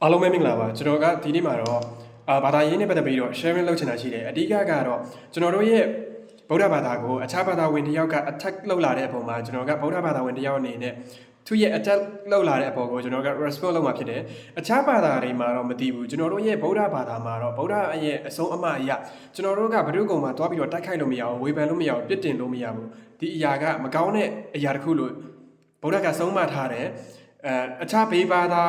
အားလုံးပဲမင်္ဂလာပါကျွန်တော်ကဒီနေ့မှာတော့ဘာသာရေးနဲ့ပတ်သက်ပြီးတော့ sharing လုပ်ချင်တာရှိတယ်အဓိကကတော့ကျွန်တော်တို့ရဲ့ဗုဒ္ဓဘာသာကိုအခြားဘာသာဝင်တစ်ယောက်က attack လုပ်လာတဲ့အပေါ်မှာကျွန်တော်ကဗုဒ္ဓဘာသာဝင်တစ်ယောက်အနေနဲ့သူရဲ့ attack လုပ်လာတဲ့အပေါ်ကိုကျွန်တော်က response လုပ်မှာဖြစ်တယ်အခြားဘာသာတွေမှာတော့မသိဘူးကျွန်တော်တို့ရဲ့ဗုဒ္ဓဘာသာမှာတော့ဗုဒ္ဓရဲ့အဆုံးအမအရာကျွန်တော်တို့ကဘုရုကုံမှာတွားပြီးတော့တိုက်ခိုက်လို့မရဘူးဝေဖန်လို့မရဘူးပြစ်တင်လို့မရဘူးဒီအရာကမကောင်းတဲ့အရာတစ်ခုလို့ဗုဒ္ဓကဆုံးမထားတယ်အခြားဘေးဘာသ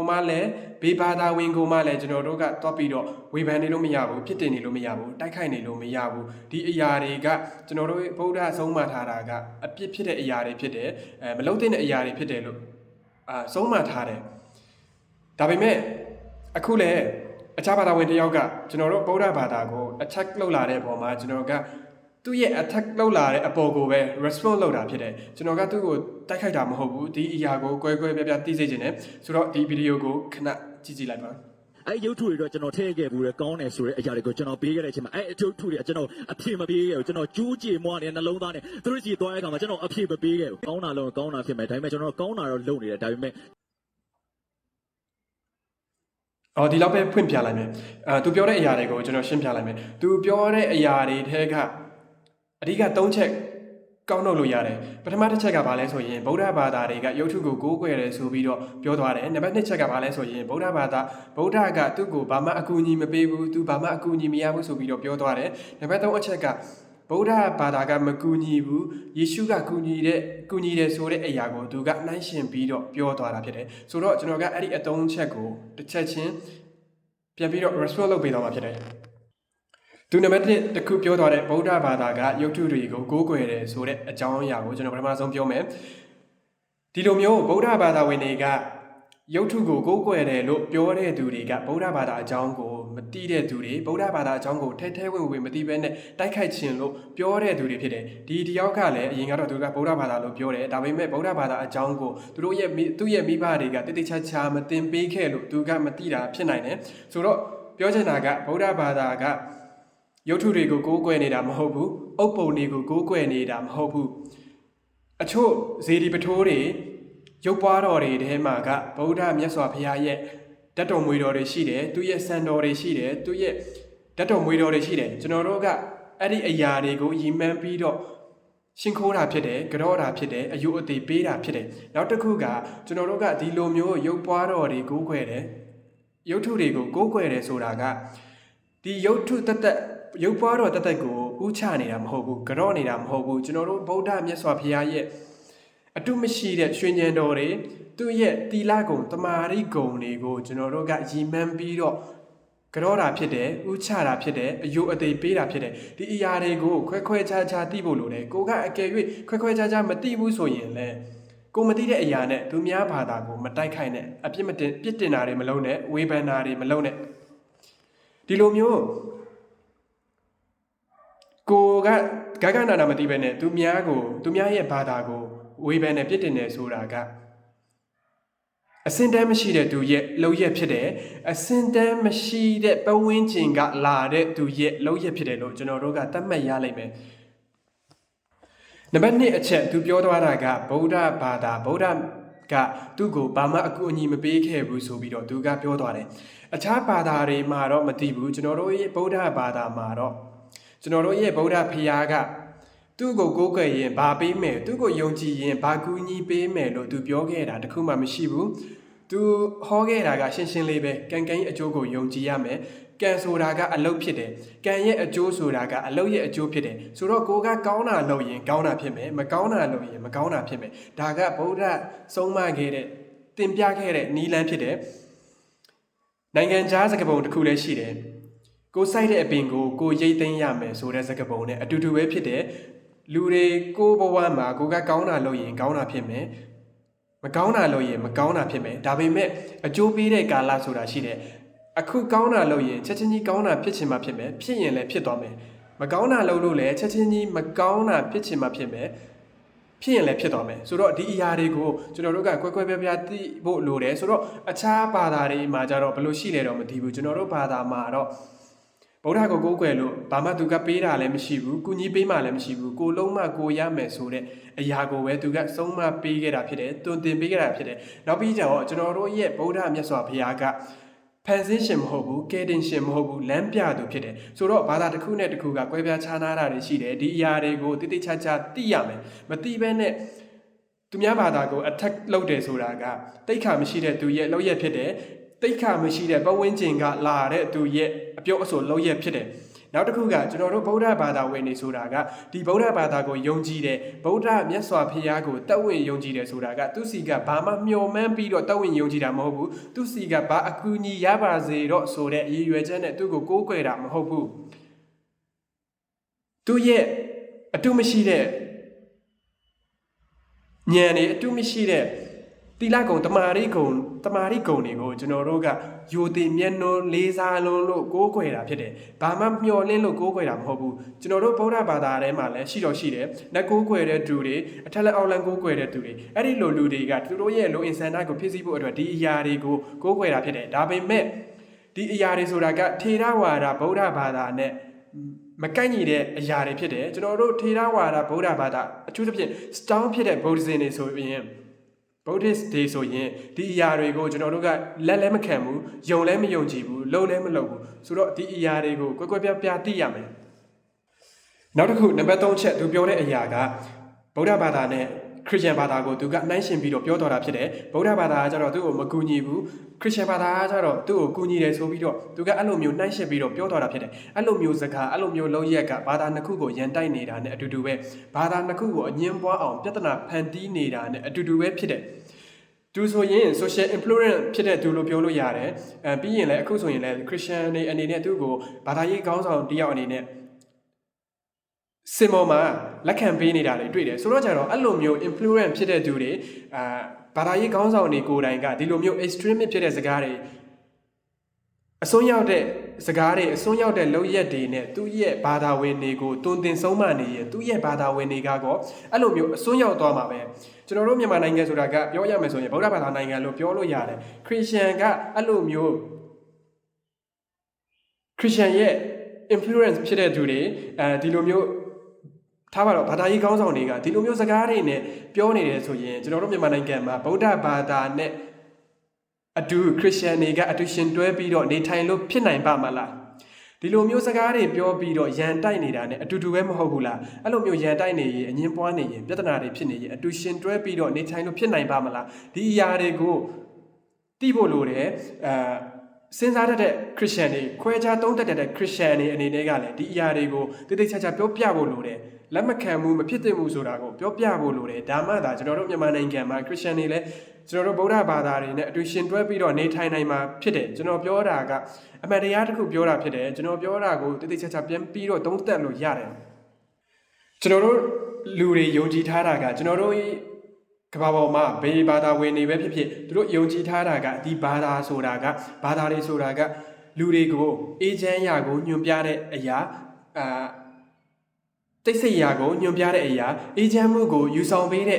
ာမှလည်းဘေးဘာသာဝင်ကိုမှလည်းကျွန်တော်တို့ကတွားပြီးတော့ဝေဖန်နေလို့မရဘူးဖြစ်တင်နေလို့မရဘူးတိုက်ခိုက်နေလို့မရဘူးဒီအရာတွေကကျွန်တော်တို့ဗုဒ္ဓဆုံးမထားတာကအပြစ်ဖြစ်တဲ့အရာတွေဖြစ်တယ်မလုံးတဲ့အရာတွေဖြစ်တယ်လို့ဆုံးမထားတယ်ဒါပေမဲ့အခုလည်းအခြားဘာသာဝင်တစ်ယောက်ကကျွန်တော်တို့ဗုဒ္ဓဘာသာကို attack လုပ်လာတဲ့ပုံမှာကျွန်တော်ကသူ့ရဲ့ attack လုပ်လာတဲ့အပေါ်ကိုပဲ response လုပ်တာဖြစ်တယ်ကျွန်တော်ကသူ့ကိုတိုက်ခိုက်တာမဟုတ်ဘူးဒီအရာကိုကွဲကွဲပြားပြားသိစေချင်တယ်ဆိုတော့ဒီဗီဒီယိုကိုခဏကြည့်လိုက်ပါအဲ့ရုပ်ထုတွေတော့ကျွန်တော်ထည့်ခဲ့ဘူးလေကောင်းတယ်ဆိုတဲ့အရာတွေကိုကျွန်တော်ပေးခဲ့တဲ့အချိန်မှာအဲ့အထုတွေကျွန်တော်အဖြေမပေးခဲ့ဘူးကျွန်တော်ကျူးကြေမွားနေနှလုံးသားနဲ့သူတို့ကြီးသွားတဲ့အခါမှာကျွန်တော်အဖြေမပေးခဲ့ဘူးကောင်းတာလုံးကောင်းတာဖြစ်မယ်ဒါပေမဲ့ကျွန်တော်ကောင်းတာတော့လုပ်နေတယ်ဒါပေမဲ့ဒီလောက်ပဲဖွင့်ပြလိုက်မယ်သူပြောတဲ့အရာတွေကိုကျွန်တော်ရှင်းပြလိုက်မယ်သူပြောတဲ့အရာတွေထဲကအဓိက၃ချက်ကောက်နှုတ်လို့ရတယ်ပထမတစ်ချက်ကဘာလဲဆိုရင်ဗုဒ္ဓဘာသာတွေကရုပ်ထုကိုကိုးကွယ်တယ်ဆိုပြီးတော့ပြောသွားတယ်နံပါတ်2ချက်ကဘာလဲဆိုရင်ဗုဒ္ဓဘာသာဗုဒ္ဓကသူ့ကိုဘာမှအကူအညီမပေးဘူးသူဘာမှအကူအညီမရဘူးဆိုပြီးတော့ပြောသွားတယ်နံပါတ်3အချက်ကဗုဒ္ဓဘာသာကမကူညီဘူးယေရှုကကူညီတယ်ဆိုတဲ့အရာကိုသူကနှိုင်းယှဉ်ပြီးတော့ပြောသွားတာဖြစ်တယ်ဆိုတော့ကျွန်တော်ကအဲ့ဒီအသုံးချက်ကိုတစ်ချက်ချင်းပြန်ပြီးတော့ response လုပ်ပေးသွားမှာဖြစ်တယ်သူနံပါတ်1တခုပြောသွားတဲ့ဗုဒ္ဓဘာသာကရုပ်ထုတွေကိုကိုးကွယ်တယ်ဆိုတဲ့အကြောင်းအရာကိုကျွန်တော်ပထမဆုံးပြောမယ်ဒီလိုမျိုးဗုဒ္ဓဘာသာဝင်တွေကရုပ်ထုကိုကိုးကွယ်တယ်လို့ပြောတဲ့သူတွေကဗုဒ္ဓဘာသာအကြောင်းကိုမသိတဲ့သူတွေဗုဒ္ဓဘာသာအကြောင်းကိုထဲဝင်မသိဘဲနဲ့တိုက်ခိုက်ခြင်းလို့ပြောတဲ့သူတွေဖြစ်တယ်ဒီတယောက်ကလည်းအရင်ကတော့သူကဗုဒ္ဓဘာသာလို့ပြောတယ်ဒါပေမဲ့ဗုဒ္ဓဘာသာအကြောင်းကိုသူ့ရဲ့မိဘတွေကတိတိကျကျမသင်ပေးခဲ့လို့သူကမသိတာဖြစ်နိုင်တယ်ဆိုတော့ပြောချင်တာကဗုဒ္ဓဘာသာကရုပ်ထုတွေကိုကိုးကွယ်နေတာမဟုတ်ဘူးအုပ်ပုံတွေကိုကိုးကွယ်နေတာမဟုတ်ဘူးအချို့ဇေဒီပထိုးတွေရုပ်ပွားတော်တွေထဲမှာကဗုဒ္ဓမြတ်စွာဘုရားရဲ့ဓာတ်တော်မွေတော်တွေရှိတယ်သူရဲ့စံတော်တွေရှိတယ်သူရဲ့ဓာတ်တော်မွေတော်တွေရှိတယ်ကျွန်တော်တို့ကအဲ့ဒီအရာတွေကိုရည်မှန်းပြီးတော့ရှင်းခိုးတာဖြစ်တယ်ကြောတာဖြစ်တယ်အယုအသေးပေးတာဖြစ်တယ်နောက်တစ်ခုကကျွန်တော်တို့ကဒီလိုမျိုးရုပ်ပွားတော်တွေကိုးကွယ်တယ်ရုပ်ထုတွေကိုကိုးကွယ်တယ်ဆိုတာကဒီရုပ်ထုတက်ရုပ်ပွားတော်တက်ကိုဥချနေတာမဟုတ်ဘူးကြော့နေတာမဟုတ်ဘူးကျွန်တော်တို့ဗုဒ္ဓမြတ်စွာဘုရားရဲ့အတုမရှိတဲ့ရွှေဉဏ်တော်တွေသူ့ရဲ့တီလာကုံတမာရိကုံတွေကိုကျွန်တော်တို့ကရည်မှန်းပြီးတော့ကြောတာဖြစ်တယ်ဥချတာဖြစ်တယ်အယုအသေးပေးတာဖြစ်တယ်ဒီအရာတွေကိုခွဲခြားသိဖို့လိုတယ်ကိုကအကယ်၍ခွဲခြားမသိဘူးဆိုရင်လည်းကိုမသိတဲ့အရာနဲ့သူများဘာသာကိုမတိုက်ခိုက်နဲ့အပြစ်တင်တာတွေမလုပ်နဲ့ဝေဖန်တာတွေမလုပ်နဲ့ဒီလိုမျိုးကိုကဂဂနာနာမသိပဲနဲ့သူများရဲ့ဘာသာကိုဝေဖန်နဲ့ပြစ်တင်နေဆိုတာကအစင်တမ်းမရှိတဲ့သူရဲ့လောက်ရက်ဖြစ်တယ်အစင်တမ်းမရှိတဲ့ပဝင်းကျင်ကလာတဲ့သူရဲ့လောက်ရက်ဖြစ်တယ်လို့ကျွန်တော်တို့ကသတ်မှတ်ရလိမ့်မယ်နံပါတ်2အချက်သူပြောသွားတာကဗုဒ္ဓဘာသာဗုဒ္ဓကသူ့ကိုဘာမှအကူအညီမပေးခဲ့ဘူးဆိုပြီးတော့သူကပြောသွားတယ်အခြားဘာသာတွေမှာတော့မသိဘူးကျွန်တော်တို့ရဲ့ဗုဒ္ဓဘာသာမှာတော့ကျွန်တော်တို့ရဲ့ဗုဒ္ဓဖရာကသူ့ကိုကိုးကွယ်ရင်ဘာပေးမယ်သူ့ကိုယုံကြည်ရင်ဘာကူညီပေးမယ်လို့သူပြောခဲ့တာတခုမှမရှိဘူးသူဟောခဲ့တာကရှင်းလေးပဲကံအကျိုးကိုယုံကြည်ရမယ်ကံဆိုတာကအလုပ်ဖြစ်တယ်ကံရဲ့အကျိုးဆိုတာကအလုပ်ရဲ့အကျိုးဖြစ်တယ်ဆိုတော့ကိုကကောင်းတာလုပ်ရင်ကောင်းတာဖြစ်မယ်မကောင်းတာလုပ်ရင်မကောင်းတာဖြစ်မယ်ဒါကဗုဒ္ဓဆုံးမခဲ့တဲ့တင်ပြခဲ့တဲ့နီလန်းဖြစ်တယ်နိုင်ငံခြားစကားပုံတစ်ခုလည်းရှိတယ်ကိုစိုက်တဲ့အပင်ကိုရိတ်သိမ်းရမယ်ဆိုတဲ့စကားပုံနဲ့အတူတူပဲဖြစ်တယ်လူတွေကိုဘဝမှာကိုကကောင်းတာလုပ်ရင်ကောင်းတာဖြစ်မယ်မကောင်းတာလုပ်ရင်မကောင်းတာဖြစ်မယ်ဒါပေမဲ့အကျိုးပေးတဲ့ကာလဆိုတာရှိတယ်အခုကောင်းတာလုပ်ရင်ချက်ချင်းကြီးကောင်းတာဖြစ်ချင်မှဖြစ်မယ်ဖြစ်ရင်လည်းဖြစ်သွားမယ်မကောင်းတာလုပ်လို့လည်းချက်ချင်းကြီးမကောင်းတာဖြစ်ချင်မှဖြစ်မယ်ဖြစ်ရင်လည်းဖြစ်သွားမယ်ဆိုတော့ဒီအရာတွေကိုကျွန်တော်တို့ကကွဲပြားသိဖို့လိုတယ်ဆိုတော့အခြားဘာသာတွေမှာကြတော့ဘယ်လိုရှိလဲတော့မသိဘူးကျွန်တော်တို့ဘာသာမှာတော့ ဗုဒ္ဓကိုကိုးကွယ်လို့ဘာမှသူကပေးတာလည်းမရှိဘူးကုညီပေးမှလည်းမရှိဘူးကိုလုံးမကိုရမယ်ဆိုတဲ့အရာကိုပဲသူကဆုံးမပေးခဲ့တာဖြစ်တယ်တွင်တင်ပေးခဲ့တာဖြစ်တယ်နောက်ပြီးတော့ကျွန်တော်တို့ရဲ့ဗုဒ္ဓမြတ်စွာဘုရားကဖန်ဆင်းရှင်မဟုတ်ဘူးကယ်တင်ရှင်မဟုတ်ဘူးလမ်းပြသူဖြစ်တယ်ဆိုတော့ဘာသာတစ်ခုနဲ့တစ်ခုကကွဲပြားခြားနားတာတွေရှိတယ်ဒီအရာတွေကိုတိတိကျကျသိရမယ်မသိဘဲနဲ့သူများဘာသာကို attack လုပ်တယ်ဆိုတာကတိတ်ခါမရှိတဲ့သူရဲ့လောက်ရဖြစ်တယ်တိတ်ခါမရှိတဲ့ပတ်ဝန်းကျင်ကလာတဲ့သူရဲ့အပြောအဆိုလောက်ရဖြစ်တယ်နောက်တစ်ခုကကျွန်တော်တို့ဗုဒ္ဓဘာသာဝင်နေဆိုတာကဒီဗုဒ္ဓဘာသာကိုယုံကြည်တယ်ဗုဒ္ဓမြတ်စွာဘုရားကိုတတ်ဝင်ယုံကြည်တယ်ဆိုတာကသူစီကဘာမှမျှော်မှန်းပြီးတော့တတ်ဝင်ယုံကြည်တာမဟုတ်ဘူးသူစီကဘာအကူအညီရပါစေတော့ဆိုတဲ့ရည်ရွယ်ချက်နဲ့သူ့ကိုကိုးကွယ်တာမဟုတ်ဘူးသူရဲ့အတုမရှိတဲ့ဉာဏ်နဲ့အတုမရှိတဲ့တိလကုံတမာရိကုံတွေကိုကျွန်တော်တို့ကယိုတိမျက်နှာလေးစားလုံးလို့ကိုးကွယ်တာဖြစ်တယ်။ဘာမှမျှော်လင့်လို့ကိုးကွယ်တာမဟုတ်ဘူး။ကျွန်တော်တို့ဗုဒ္ဓဘာသာထဲမှာလည်းရှိတယ်။လက်ကိုးကွယ်တဲ့သူတွေအထက်လက်အောက်လမ်းကိုးကွယ်တဲ့သူတွေအဲ့ဒီလိုလူတွေကသူတို့ရဲ့လိုအင်ဆန္ဒကိုဖြည့်ဆည်းဖို့အတွက်ဒီအရာတွေကိုကိုးကွယ်တာဖြစ်တယ်။ဒါပေမဲ့ဒီအရာတွေဆိုတာကထေရဝါဒဗုဒ္ဓဘာသာနဲ့မကိုက်ညီတဲ့အရာတွေဖြစ်တယ်ကျွန်တော်တို့ထေရဝါဒဗုဒ္ဓဘာသာအထူးသဖြင့် strong ဖြစ်တဲ့ Buddhism တွေဆိုရင် Buddhist တွေဆိုရင်ဒီအရာတွေကိုကျွန်တော်တို့ကလက်လည်းမခံဘူးယုံလည်းမယုံကြည်ဘူးလုံလည်းမလုံဘူးဆိုတော့ဒီအရာတွေကိုကွဲကွဲပြားပြားသိရမယ်နောက်တစ်ခုနံပါတ်3ချက်သူပြောတဲ့အရာကဗုဒ္ဓဘာသာနဲ့ခရစ်ယာန်ဘာသာကိုသူကနှိုင်းယှဉ်ပြီးတော့ပြောတော်တာဖြစ်တယ်ဗုဒ္ဓဘာသာကကျတော့သူ့ကိုမကူညီဘူးခရစ်ယာန်ဘာသာကကျတော့သူ့ကိုကူညီတယ်ဆိုပြီးတော့သူကအဲ့လိုမျိုးနှိုင်းယှဉ်ပြီးတော့ပြောတော်တာဖြစ်တယ်အဲ့လိုမျိုးစကားအဲ့လိုမျိုးလုံးရက်ကဘာသာနှစ်ခုကိုရန်တိုက်နေတာနဲ့အတူတူပဲဘာသာနှစ်ခုကိုအငင်းပွားအောင်ပြဿနာဖန်တီးနေတာနဲ့အတူတူပဲဖြစ်တယ်သူဆိုရင် social influence ဖြစ်တဲ့သူလို့ပြောလို့ရတယ်ပြီးရင်လည်းအခုဆိုရင်လည်း Christian တွေအနေနဲ့သူ့ကိုဘာသာရေးခေါင်းဆောင်တယောက်အနေနဲ့စင်မောမှာလက်ခံပေးနေတာတွေတွေ့တယ်ဆိုတော့ကြတော့အဲ့လိုမျိုး influence ဖြစ်တဲ့သူတွေဘာသာရေးခေါင်းဆောင်တွေကိုယ်တိုင်ကဒီလိုမျိုး extremist ဖြစ်တဲ့စကားတွေအစွန်းရောက်တဲ့စကားတွေအစွန်းရောက်တဲ့လုပ်ရက်တွေနဲ့သူ့ရဲ့ဘာသာဝင်တွေကိုတွင်တင်ဆုံးမနေရင်သူ့ရဲ့ဘာသာဝင်တွေကတော့အဲ့လိုမျိုးအစွန်းရောက်သွားမှာပဲကျွန်တော်တို့မြန်မာနိုင်ငံဆိုတာကပြောရမယ်ဆိုရင်ဗုဒ္ဓဘာသာနိုင်ငံလို့ပြောလို့ရတယ်ခရစ်ယာန်ကအဲ့လိုမျိုးခရစ်ယာန်ရဲ့ influence ဖြစ်တဲ့သူတွေဒီလိုမျိုးထားပါတော့ဘာသာရေးခေါင်းဆောင်တွေကဒီလိုမျိုးစကားတွေနဲ့ပြောနေတယ်ဆိုရင်ကျွန်တော်တို့မြန်မာနိုင်ငံမှာဗုဒ္ဓဘာသာနဲ့အတူခရစ်ယာန်တွေကအတူရှင်တွဲပြီးတော့နေထိုင်လို့ဖြစ်နိုင်ပါမလားဒီလိုမျိုးစကားတွေပြောပြီးတော့ရန်တိုက်နေတာနဲ့အတူတူပဲမဟုတ်ဘူးလားအဲ့လိုမျိုးရန်တိုက်နေရင်အငင်းပွားနေရင်ပြဿနာတွေဖြစ်နေရင်အတူရှင်တွဲပြီးတော့နေထိုင်လို့ဖြစ်နိုင်ပါမလားဒီအရာတွေကိုသိဖို့လိုတယ်စဉ်းစားတတ်တဲ့ခရစ်ယာန်တွေခွဲခြားသုံးသပ်တတ်တဲ့ခရစ်ယာန်တွေအနေနဲ့ကလည်းဒီအရာတွေကိုတိတိကျကျပြောပြဖို့လိုတယ်လက်မခံမှုမဖြစ်သင့်ဘူးဆိုတာကိုပြောပြဖို့လိုတယ်ဒါမှသာကျွန်တော်တို့မြန်မာနိုင်ငံမှာခရစ်ယာန်တွေလည်းကျွန်တော်တို့ဗုဒ္ဓဘာသာတွေနဲ့အတူရှင်တွဲပြီးတော့နေထိုင်နိုင်မှာဖြစ်တယ်ကျွန်တော်ပြောတာကအမှန်တရားတစ်ခုပြောတာဖြစ်တယ်ကျွန်တော်ပြောတာကိုတိတိကျကျပြန်ပြီးတော့သုံးသပ်လို့ရတယ်ကျွန်တော်တို့လူတွေယုံကြည်ထားတာကကျွန်တော်တို့ကဘာပေါ်မှာဘေးဘာသာဝင်တွေပဲဖြစ်ဖြစ်သူတို့ယုံကြည်ထားတာကဒီဘာသာဆိုတာကဘာသာတွေဆိုတာကလူတွေကိုအေဂျင့်ရာကိုညွှန်ပြတဲ့အရာတိတ်ဆိတ်ရာကိုညွှန်ပြတဲ့အရာအေဂျင့်မှုကိုယူဆောင်ပေးတဲ့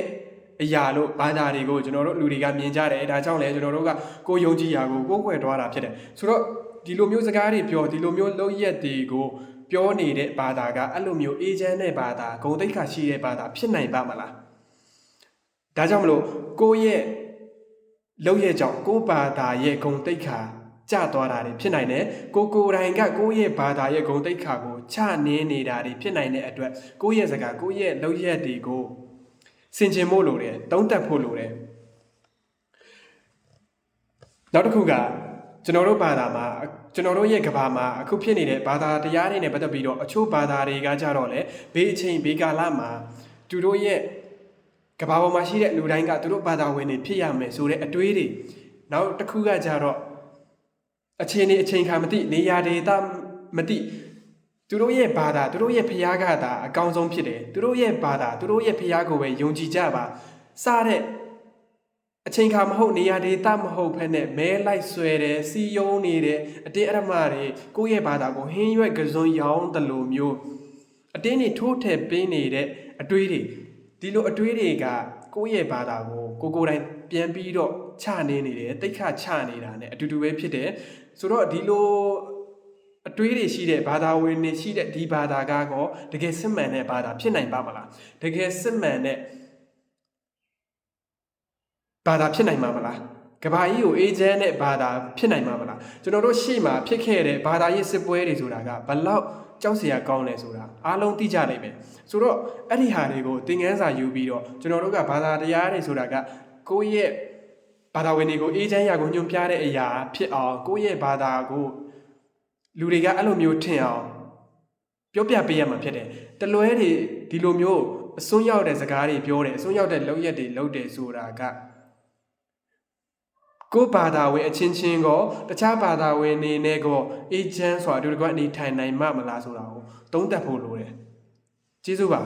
အရာလို့ဘာသာတွေကိုကျွန်တော်တို့လူတွေကမြင်ကြတယ်ဒါကြောင့်လည်းကျွန်တော်တို့ကကိုယုံကြည်ရာကိုကိုယ်ကွယ်သွားတာဖြစ်တယ်ဆိုတော့ဒီလိုမျိုးစကားတွေပြောဒီလိုမျိုးလုပ်ရက်တွေကိုပြောနေတဲ့ဘာသာကအဲ့လိုမျိုးအေဂျင့်တဲ့ဘာသာဂုဏ်သိက္ခာရှိတဲ့ဘာသာဖြစ်နိုင်ပါမလားဒါကြောင့်မလို့ကိုယ့်ရဲ့လုပ်ရက်ကြောင့်ကိုယ့်ဘာသာရဲ့ဂုဏ်သိက္ခာကျသွားတာတွေဖြစ်နိုင်တယ်ကိုယ်တိုင်ကကိုယ့်ရဲ့ဘာသာရဲ့ဂုဏ်သိက္ခာကိုချနင်းနေတာတွေဖြစ်နိုင်တဲ့အတွက်ကိုယ့်ရဲ့စကားကိုယ့်ရဲ့လုပ်ရက်တွေကိုဆင်ခြင်ဖို့လိုတယ်သုံးသပ်ဖို့လိုတယ်နောက်တစ်ခုကကျွန်တော်တို့ဘာသာမှာကျွန်တော်တို့ရဲ့ကဘာမှာအခုဖြစ်နေတဲ့ဘာသာတရားတွေနဲ့ပတ်သက်ပြီးတော့အချို့ဘာသာတွေကကြတော့လေဘေးအချိန်ဘေးကာလမှာသူတို့ရဲ့ကဘာပေါ်မှာရှိတဲ့လူတိုင်းကသူတို့ဘာသာဝင်တွေဖြစ်ရမယ်ဆိုတဲ့အတွေးတွေနောက်တစ်ခုကကြတော့အချိန်ခါမသိနေရာဒေသမသိသူတို့ရဲ့ဘာသာသူတို့ရဲ့ဖျားကသာအကောင်းဆုံးဖြစ်တယ်သူတို့ရဲ့ဘာသာသူတို့ရဲ့ဖျားကိုပဲယုံကြည်ကြပါစတဲ့အချိန်ခါမဟုတ်နေရာဒေသမဟုတ်ဖက်နဲ့မဲလိုက်ဆွဲတယ်စီယုံနေတယ်အတင်းအဓမ္မတွေကိုယ့်ရဲ့ဘာသာကိုဟင်းရွက်ကစုံရောင်းတယ်လို့မျိုးအတင်းနေထိုးထည့်ပေးနေတဲ့အတွေးတွေဒီလိုအတွေးတွေကကိုယ့်ရဲ့ဘာသာကိုကိုယ်တိုင်ပြန်ပြီးတော့ချနေနေတယ်တိတ်ခချနေတာနဲ့အတူတူပဲဖြစ်တယ်ဆိုတော့ဒီလိုအ တွေးတွေရှိတဲ့ဘာသာဝင်တွေရှိတဲ့ဒီဘာသာကောတကယ်စစ်မှန်တဲ့ဘာသာဖြစ်နိုင်ပါမလားတကယ်စစ်မှန်တဲ့ဘာသာဖြစ်နိုင်မှာမလားကဘာကြီးကိုအေဂျင့်နဲ့ဘာသာဖြစ်နိုင်မှာမလားကျွန်တော်တို့ရှေ့မှာဖြစ်ခဲ့တဲ့ဘာသာရေးစစ်ပွဲတွေဆိုတာကဘလောက်ကြောက်စရာကောင်းလဲဆိုတာအားလုံးသိကြနိုင်မယ်ဆိုတော့အဲ့ဒီဟာတွေကိုသင်ခန်းစာယူပြီးတော့ကျွန်တော်တို့ကဘာသာတရားတွေဆိုတာကကိုယ့်ရဲ့ဘာသာဝင်တွေကိုအေဂျင့်ရာကိုညွှန်ပြတဲ့အရာဖြစ်အောင်ကိုယ့်ရဲ့ဘာသာကိုလူတွေကအဲ့လိုမျိုးထင်အောင်ပြောပြပေးရမှာဖြစ်တယ်တလွဲတွေဒီလိုမျိုးအစွန်းရောက်တဲ့စကားတွေပြောတယ်အစွန်းရောက်တဲ့လုပ်ရက်တွေလုပ်တယ်ဆိုတာကကိုယ်ဘာသာဝင်အချင်းချင်းကောတခြားဘာသာဝင်နေနဲ့ကောအေဂျင့်ဆိုတာအတူတကွအနေထိုင်နိုင်မှမလားဆိုတာကိုသုံးသပ်ဖို့လိုတယ်ကျေးဇူးပါ